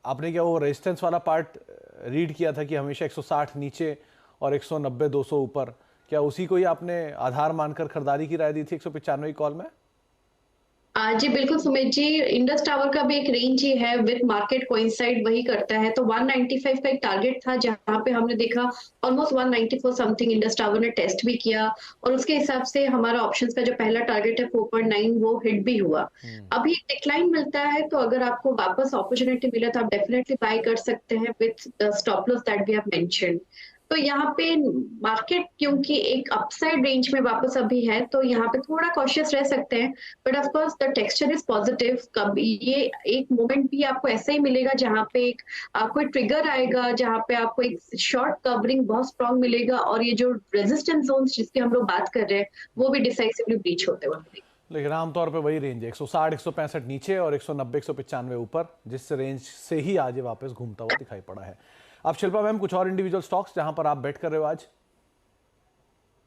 आपने क्या वो रेजिस्टेंस वाला पार्ट रीड किया था कि हमेशा 160 नीचे और 190 200 ऊपर, क्या उसी को ही आपने आधार मानकर खरीदारी की राय दी थी 195 की कॉल में? जी बिल्कुल सुमित जी, इंडस टावर का भी एक रेंज ही है विद मार्केट कोइंसाइड वही करता है। तो 195 का एक टारगेट था जहां पे हमने देखा ऑलमोस्ट 194 समथिंग इंडस टावर ने टेस्ट भी किया और उसके हिसाब से हमारा ऑप्शंस का जो पहला टारगेट है 4.9 वो हिट भी हुआ। अभी डिक्लाइन मिलता है तो अगर आपको वापस अपॉर्चुनिटी मिले तो आप डेफिनेटली बाय कर सकते हैं with the stop loss that we have mentioned. तो यहाँ पे मार्केट क्योंकि एक अपसाइड रेंज में वापस अभी है तो यहाँ पे थोड़ा कॉशियस रह सकते हैं। But of course the texture is positive. कभी ये एक मोमेंट भी आपको ऐसा ही मिलेगा जहां पे एक कोई ट्रिगर आएगा जहां पे आपको एक शॉर्ट कवरिंग बहुत स्ट्रांग मिलेगा और ये जो रेजिस्टेंस जोन्स जिसकी हम लोग बात कर रहे हैं वो भी डिसाइसिवली ब्रीच होते हुए। लेकिन आमतौर पे वही रेंज है 160 165 नीचे और 190 195 ऊपर, जिस रेंज से ही आज ये वापस घूमता हुआ दिखाई पड़ा है। अब शिल्पा मैम, कुछ और इंडिविजुअल स्टॉक्स जहां पर आप बेट कर रहे हो आज?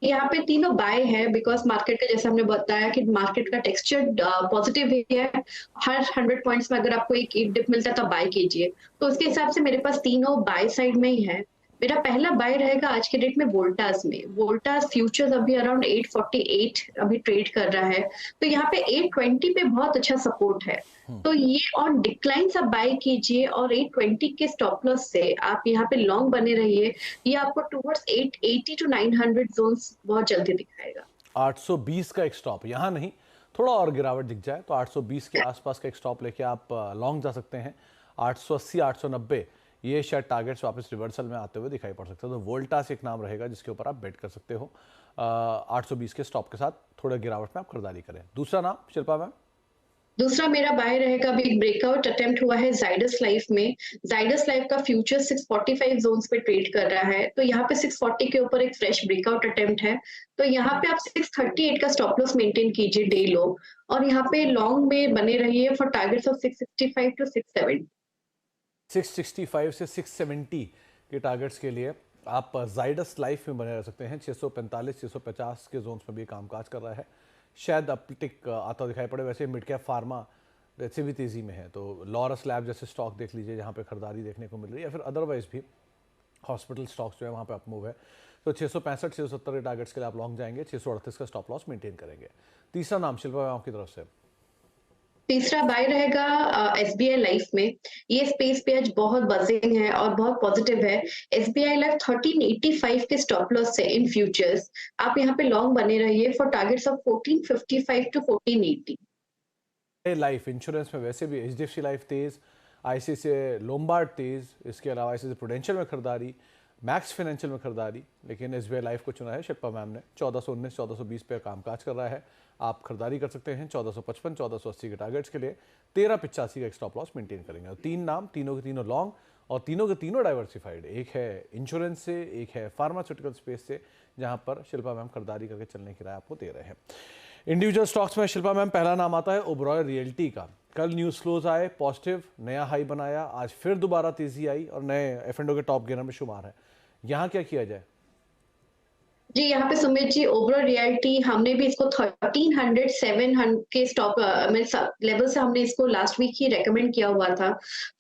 यहाँ पे तीनों बाय है बिकॉज मार्केट का जैसे हमने बताया कि मार्केट का टेक्सचर पॉजिटिव ही है। हर 100 पॉइंट्स में अगर आपको एक डिप मिलता है तो बाय कीजिए। तो उसके हिसाब से मेरे पास तीनों बाय साइड में ही है। मेरा पहला बाय रहेगा आज के डेट में वोल्टास में। वोल्टास फ्यूचर्स अभी अराउंड 848 अभी ट्रेड कर रहा है। तो यहाँ पे 820 पे बहुत अच्छा सपोर्ट है। तो ये ऑन डिक्लाइन आप बाय कीजिए और 820 के स्टॉप लॉस से आप यहाँ पे लॉन्ग बने रहिए। ये आपको टुवर्ड्स 880 टू 900 जोन्स बहुत जल्दी दिखाएगा। 820 का एक स्टॉप, यहाँ नहीं, थोड़ा और गिरावट दिख जाए तो 820 के आसपास का एक स्टॉप लेके आप लॉन्ग जा सकते हैं। 880 890 ये शायद टारगेट्स वापस रिवर्सल में आते हुए दिखाई पड़ सकते हैं। तो वोल्टास एक नाम रहेगा जिसके ऊपर आप बेट कर सकते हो। 820 के स्टॉप के साथ थोड़ा गिरावट में आप खरीदारी करें। दूसरा नाम शिल्पा मैम? दूसरा मेरा बाय रहेगा। अभी एक ब्रेकआउट अटेम्प्ट हुआ है जाइडस लाइफ में। जाइडस लाइफ का फ्यूचर 645 जोन्स पे ट्रेड कर रहा है। तो यहाँ पे 640 के ऊपर एक फ्रेश ब्रेकआउट अटेम्प्ट है। तो यहाँ पे आप 638 का स्टॉप लॉस मेंटेन कीजिए डे लो और यहाँ पे लॉन्ग में बने रहिए फॉर टारगेट्स ऑफ 665 टू 670। 665 से 670 के टारगेट्स के लिए आप जाइडस लाइफ में बने रह सकते हैं। 645 650 के जोन्स में भी कामकाज कर रहा है। शायद अपटिक आता दिखाई पड़े। वैसे मिड कैप फार्मा वैसे भी तेज़ी में है, तो लॉरस लैब जैसे स्टॉक देख लीजिए जहाँ पे खरीदारी देखने को मिल रही है, या फिर अदरवाइज भी हॉस्पिटल स्टॉक्स जो है वहाँ पे अप मूव है। तो 665 670 के टारगेट्स के लिए आप लॉन्ग जाएंगे। 638 का स्टॉप लॉस मेंटेन करेंगे। तीसरा नाम शिल्पा मैम आपकी तरफ से? तीसरा बाय रहेगा एसबीआई लाइफ में। ये स्पेस पे आज बहुत बजिंग है और बहुत पॉजिटिव है। एसबीआई लाइफ 1385 के स्टॉप लॉस से इन फ्यूचर्स आप यहाँ पे लॉन्ग बने रहिए for targets of 1455 to 1480। Life insurance में वैसे भी एचडीएफसी लाइफ तेज, आईसीआईसीआई लोम्बार्ड तेज, इसके अलावा आईसीआईसीआई प्रूडेंशियल में खरीदारी, मैक्स फाइनेंशियल में खरीदारी, लेकिन एसबीआई लाइफ को चुना है शिल्पा मैम ने। 1419 1420 पे कामकाज कर रहा है। आप खरीदारी कर सकते हैं 1455 1480 के टारगेट्स के लिए। 1385 का एक स्टॉप लॉस मेंटेन करेंगे। और तीन नाम, तीनों के तीनों लॉन्ग और तीनों के तीनों डाइवर्सिफाइड। एक है इंश्योरेंस से, एक है फार्मास्यूटिकल स्पेस से, जहां पर शिल्पा मैम खरीदारी करके चलने की राय आपको दे रहे हैं। इंडिविजुअल स्टॉक्स में शिल्पा मैम पहला नाम आता है ओबरॉय रियल्टी का। कल न्यूज फ्लोज आए पॉजिटिव, नया हाई बनाया, आज फिर दोबारा तेजी आई और नए एफ&ओ के टॉप गेनर में शुमार है। यहाँ क्या किया जाए? जी यहाँ पे सुमित जी, ओवरऑल रियलिटी हमने भी इसको 1307 के स्टॉप लेवल से हमने इसको लास्ट वीक ही रेकमेंड किया हुआ था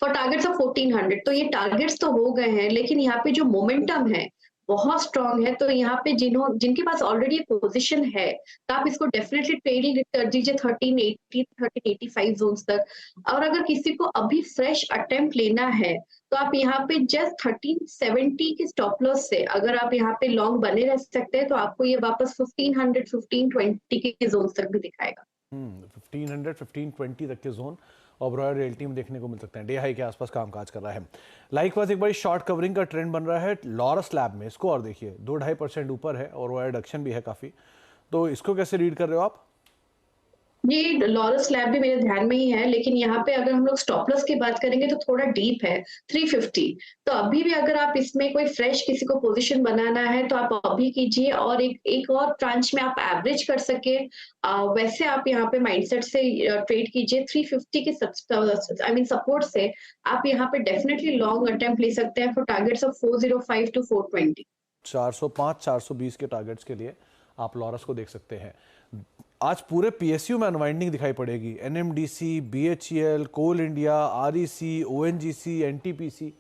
फॉर टारगेट्स ऑफ 1400। तो ये टारगेट्स तो हो गए हैं लेकिन यहाँ पे जो मोमेंटम है बहुत स्ट्रांग है। तो यहाँ पे जिनके पास ऑलरेडी पोजीशन है तो आप इसको डेफिनेटली ट्रेडिंग कर दीजिए 1380 1385 जोन्स तक। और अगर किसी को अभी फ्रेश अटेम्प्ट लेना है तो आप यहाँ पे जस्ट 1370 के स्टॉप लॉस से अगर आप यहाँ पे लॉन्ग बने रह सकते हैं तो आपको ये वापस 1500 1520 के जोन तक भी दिखाएगा। 1500 1520 तक के जोन ओबरॉय रियल्टी में देखने को मिल सकते हैं। डे हाई के आसपास कामकाज कर रहा है। लाइकवाइज एक बड़ी शॉर्ट कवरिंग का ट्रेंड बन रहा है लॉरस लैब में। इसको और देखिए, 2-2.5% ऊपर है और वो रिडक्शन भी है काफ़ी। तो इसको कैसे रीड कर रहे हो आप? ये लॉरस लैब भी मेरे ध्यान में ही है लेकिन यहाँ पे अगर हम लोग स्टॉप लॉस की बात करेंगे तो थोड़ा डीप है 350। तो अभी भी अगर आप इसमें कोई फ्रेश किसी को पोजीशन बनाना है तो आप अभी कीजिए और एक और ट्रांच में आप एवरेज कर सके वैसे आप यहाँ पे माइंडसेट से ट्रेड कीजिए। 350 के आई मीन सपोर्ट से आप यहाँ पे डेफिनेटली लॉन्ग अटेम्प्ट ले सकते हैं फॉर टारगेट्स ऑफ 405 टू 420। 405 420 के टारगेट्स के लिए आप लॉरस को देख सकते हैं। आज पूरे पीएसयू में अनवाइंडिंग दिखाई पड़ेगी। एनएमडीसी, बीएचईएल, कोल इंडिया, आरईसी, ओएनजीसी, एनटीपीसी,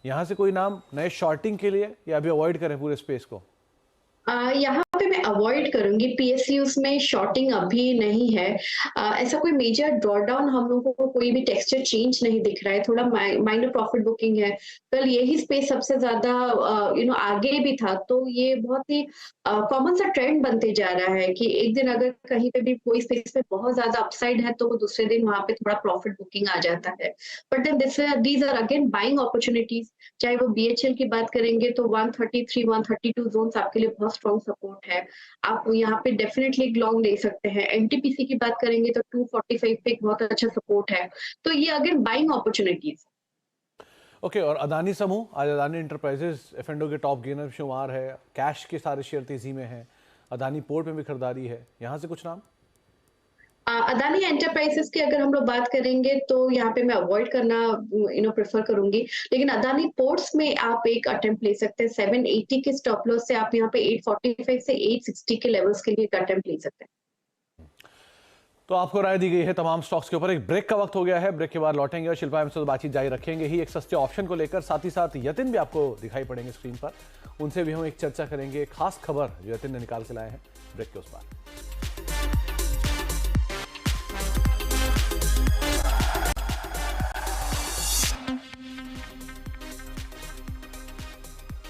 यहाँ से कोई नाम नए शॉर्टिंग के लिए या अभी अवॉइड करें पूरे स्पेस को? यहाँ पे मैं अवॉइड करूंगी, पीएसयूज में शॉर्टिंग अभी नहीं है। ऐसा कोई मेजर ड्रॉडाउन हम लोगों को कोई भी टेक्सचर चेंज नहीं दिख रहा है, थोड़ा माइनर प्रॉफिट बुकिंग है। कल यही स्पेस सबसे ज्यादा आगे भी था, तो ये बहुत ही कॉमन सा ट्रेंड बनते जा रहा है कि एक दिन अगर कहीं पे भी कोई स्पेस में बहुत ज्यादा अपसाइड है तो वो दूसरे दिन वहां पे थोड़ा प्रॉफिट बुकिंग आ जाता है। But then these are again buying opportunities. चाहे वो बीएचएल की बात करेंगे तो 133 132 जोन्स आपके लिए बहुत स्ट्रॉन्ग सपोर्ट है, आप यहाँ पे डेफिनेटली एक लॉन्ग ले सकते हैं। एनटीपीसी की बात करेंगे तो 245 पे एक बहुत अच्छा सपोर्ट है, तो ये अगेन बाइंग अपॉर्चुनिटीज। ओके, और अदानी समूह, आज अदानी एंटरप्राइजेस एफ&ओ के टॉप गेनर शुमार है, कैश के सारे शेयर तेजी में है, अदानी पोर्ट में भी खरीदारी है, यहाँ से कुछ नाम? अदानी एंटरप्राइजेस की अगर हम लोग बात करेंगे तो यहाँ पे मैं अवॉइड करना प्रेफर करूंगी, लेकिन अदानी पोर्ट्स में आप एक अटेम्प्ट ले सकते हैं। 780 के स्टॉप लॉस से आप यहाँ पे 845 से 860 के लेवल्स के लिए एक अटेम्प्ट ले सकते हैं। तो आपको राय दी गई है तमाम स्टॉक्स के ऊपर। एक ब्रेक का वक्त हो गया है, ब्रेक के बाद लौटेंगे और शिल्पा हमसे तो बातचीत जारी रखेंगे ही एक सस्ते ऑप्शन को लेकर। साथ ही साथ यतिन भी आपको दिखाई पड़ेंगे स्क्रीन पर, उनसे भी हम एक चर्चा करेंगे, खास खबर जो यतिन ने निकाल के लाए हैं ब्रेक के उस पार।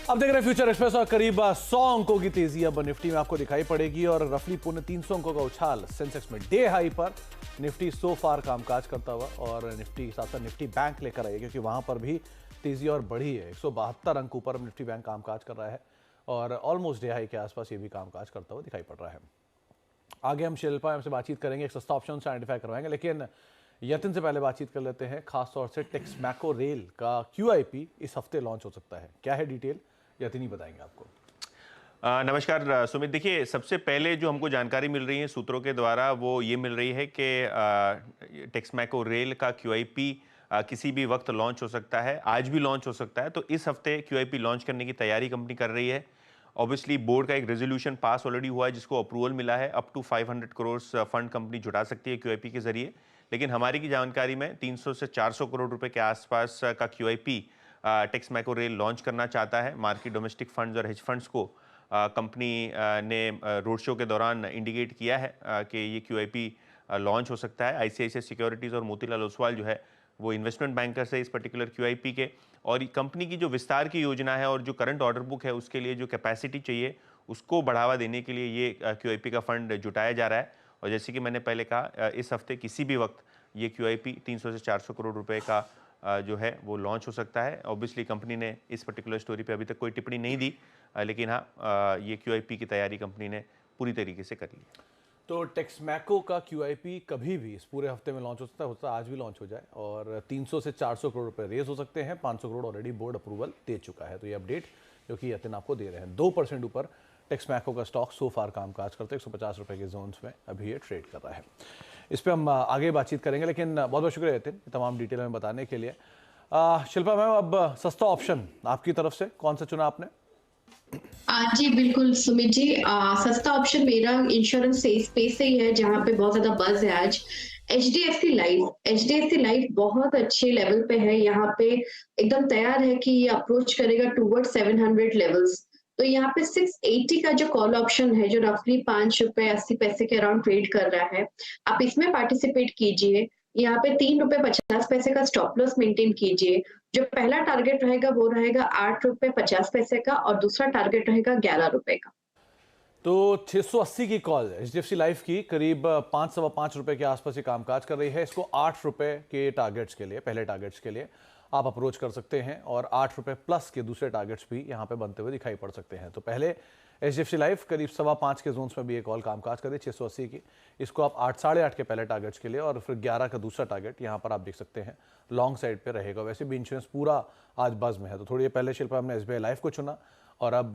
अब देख रहे हैं फ्यूचर एक्सप्रेस और करीब 100 अंकों की तेजी अब निफ्टी में आपको दिखाई पड़ेगी और रफली पौने 300 अंकों का उछाल सेंसेक्स में डे हाई पर। निफ्टी सो फार कामकाज करता हुआ और निफ्टी के साथ साथ निफ्टी बैंक लेकर आई है क्योंकि वहां पर भी तेजी और बढ़ी है। 172 अंक ऊपर निफ्टी बैंक कामकाज कर रहा है और ऑलमोस्ट डे हाई के आसपास ये भी कामकाज करता हुआ दिखाई पड़ रहा है। आगे हम शिल्पा हमसे बातचीत करेंगे, एक सस्ता ऑप्शन से आइडेंटिफाई करवाएंगे, लेकिन यतिन से पहले बातचीत कर लेते हैं खासतौर से टेक्समैको रेल का QIP इस हफ्ते लॉन्च हो सकता है। क्या है डिटेल, यतिन ही बताएंगे आपको। नमस्कार सुमित, देखिए सबसे पहले जो हमको जानकारी मिल रही है सूत्रों के द्वारा वो ये मिल रही है कि टेक्समैको रेल का QIP किसी भी वक्त लॉन्च हो सकता है, आज भी लॉन्च हो सकता है। तो इस हफ्ते QIP लॉन्च करने की तैयारी कंपनी कर रही है। ऑब्वियसली बोर्ड का एक रेजोल्यूशन पास ऑलरेडी हुआ है जिसको अप्रूवल मिला है, up to 500 crore fund company जुटा सकती है QIP के जरिए। लेकिन हमारी की जानकारी में 300 से 400 करोड़ रुपए के आसपास का QIP टेक्समैको रेल लॉन्च करना चाहता है। मार्केट डोमेस्टिक फंड्स और हेज फंड्स को कंपनी ने रोड शो के दौरान इंडिकेट किया है कि ये QIP लॉन्च हो सकता है। ICICI सिक्योरिटीज़ और मोतीलाल ओसवाल जो है वो इन्वेस्टमेंट बैंकर्स है इस पर्टिकुलर QIP के, और कंपनी की जो विस्तार की योजना है और जो करंट ऑर्डर बुक है उसके लिए जो कैपेसिटी चाहिए उसको बढ़ावा देने के लिए ये QIP का फंड जुटाया जा रहा है। और जैसे कि मैंने पहले कहा, इस हफ्ते किसी भी वक्त ये QIP 300 से 400 करोड़ रुपए का जो है वो लॉन्च हो सकता है। ऑब्वियसली कंपनी ने इस पर्टिकुलर स्टोरी पे अभी तक कोई टिप्पणी नहीं दी, लेकिन हाँ ये QIP की तैयारी कंपनी ने पूरी तरीके से कर ली है। तो टेक्समैको का QIP कभी भी इस पूरे हफ्ते में लॉन्च हो सकता है, होता आज भी लॉन्च हो जाए और 300 से 400 करोड़ रुपए रेज हो सकते हैं। 500 करोड़ ऑलरेडी बोर्ड अप्रूवल दे चुका है। तो ये अपडेट जो कि यतिन आपको दे रहे हैं, 2% ऊपर टेक्समैको का स्टॉक सो फार कामकाज करते 150 रुपए के जोन्स में अभी ये ट्रेड कर रहा है। इस पर हम आगे बातचीत करेंगे, लेकिन बहुत बहुत शुक्रिया यतिन तमाम डिटेल में बताने के लिए। शिल्पा मैम, अब सस्ता ऑप्शन आपकी तरफ से कौन सा चुना आपने? जी बिल्कुल सुमित जी, सस्ता ऑप्शन मेरा इंश्योरेंस स्पेस से ही है जहाँ पे बहुत ज्यादा बज है आज। एचडीएफसी लाइफ बहुत अच्छे लेवल पे है, यहाँ पे एकदम तैयार है कि ये अप्रोच करेगा टूवर्ड 700 लेवल्स। तो यहाँ पे 680 का जो कॉल ऑप्शन है जो रफली 5 रुपए 80 पैसे के अराउंड ट्रेड कर रहा है, आप इसमें पार्टिसिपेट कीजिए। यहाँ पे 3 रुपए 50 पैसे का स्टॉप लॉस मेंटेन कीजिए। जो पहला टारगेट रहेगा वो रहेगा 8 रुपए 50 पैसे का और दूसरा टारगेट रहेगा 11 रुपए का। तो 680 की कॉल HDFC लाइफ की करीब 5-5.25 रुपए के आसपास ये कामकाज कर रही है। इसको 8 रुपए के टारगेट्स के लिए, पहले टारगेट्स के लिए आप अप्रोच कर सकते हैं और 8 रुपए प्लस के दूसरे टारगेट्स भी यहाँ पे बनते हुए दिखाई पड़ सकते हैं। तो पहले HDFC लाइफ करीब 5.25 के जोन्स में भी ये कॉल कामकाज करे 680 की, इसको आप 8-8.5 के पहले टारगेट्स के लिए और फिर 11 का दूसरा टारगेट यहाँ पर आप देख सकते हैं लॉन्ग साइड पे रहेगा। वैसे भी इंश्योरेंस पूरा आज बज में है, तो थोड़ी पहले शिल्पा हमने SBI लाइफ को चुना और अब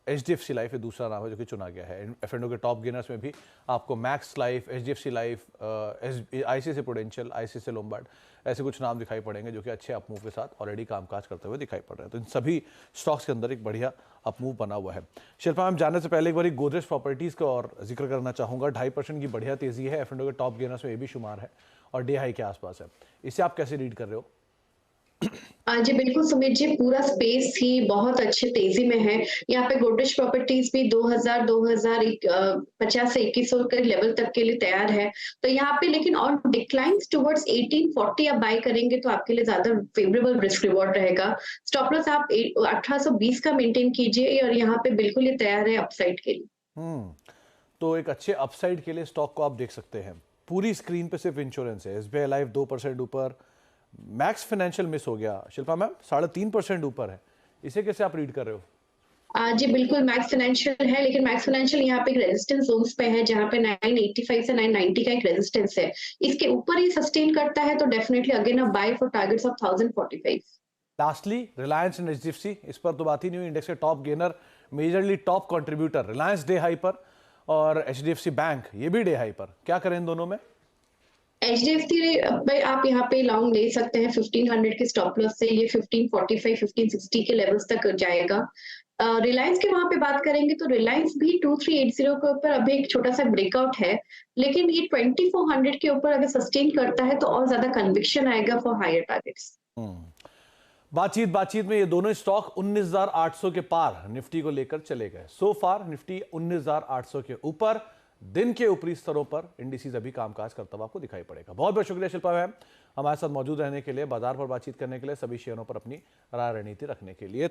HDFC लाइफ ये दूसरा नाम है जो कि चुना गया है। F&O के टॉप गेनर्स में भी आपको max life, HDFC life, ICICI prudential, ICICI Lombard ऐसे कुछ नाम दिखाई पड़ेंगे जो कि अच्छे अपमूव के साथ ऑलरेडी कामकाज करते हुए दिखाई पड़ रहे हैं। तो इन सभी स्टॉक्स के अंदर एक बढ़िया अपमूव बना हुआ है। शिल्पा मैम, जानने से पहले एक बार गोदरेज प्रॉपर्टीज़ का और जिक्र करना चाहूँगा। 2.5% की बढ़िया तेज़ी है, F&O के टॉप गेनर्स में ये भी शुमार है और डे हाई के आसपास है। इसे आप कैसे रीड कर रहे हो? जी बिल्कुल सुमित जी, पूरा स्पेस ही बहुत अच्छी तेजी में है। यहाँ पे गोदरेज प्रॉपर्टीज भी 2050 से 2100 के लेवल तक के लिए तैयार है। तो यहाँ पे लेकिन और डिक्लाइंस टुवर्ड्स 1840 आप बाय करेंगे तो आपके लिए ज्यादा फेवरेबल रिस्क रिवॉर्ड रहेगा। स्टॉप लॉस आप 1820 का मेंटेन कीजिए और यहाँ पे बिल्कुल ये तैयार है अपसाइड के लिए। तो एक अच्छे अपसाइड के लिए स्टॉक को आप देख सकते हैं। पूरी स्क्रीन पे सिर्फ इंश्योरेंस है। SBI लाइफ 2% ऊपर, मैक्स फाइनेंशियल मिस हो गया। शिल्पा मैम 3.5% ऊपर है, इसे कैसे आप रीड कर रहे हो? जी बिल्कुल, मैक्स फाइनेंशियल है, लेकिन मैक्स फाइनेंशियल यहाँ पे एक रेजिस्टेंस जोन्स पे है जहाँ पे 985 से 990 का एक रेजिस्टेंस है। इसके ऊपर ही सस्टेन करता है तो definitely again a buy for targets of 1045। Lastly Reliance and HDFC, इस पर तो बात ही नहीं हुई। इंडेक्स के top gainer, majorly top contributor Reliance day high पर और HDFC बैंक ये भी डे हाई पर। क्या करें इन दोनों में? HDFC आप यहाँ पे लॉन्ग ले सकते हैं 1500 के स्टॉप लॉस से। ये 1545 1560 के लेवल्स तक जाएगा। रिलायंस के वहां पे बात करेंगे तो रिलायंस भी 2380 के ऊपर अभी एक छोटा सा ब्रेकआउट है, लेकिन ये 2400 के ऊपर अगर सस्टेन करता है तो और ज्यादा कन्विक्शन आएगा फॉर हायर टारगेट्स। बातचीत में ये दोनों स्टॉक 19,800 के पार निफ्टी को लेकर चले गए। सो फार निफ्टी 19,800 के ऊपर, दिन के ऊपरी स्तरों पर इंडिसेस अभी कामकाज करता हुआ आपको दिखाई पड़ेगा। बहुत बहुत शुक्रिया शिल्पा मैम हमारे साथ मौजूद रहने के लिए, बाजार पर बातचीत करने के लिए, सभी शेयरों पर अपनी राय रणनीति रखने के लिए। तो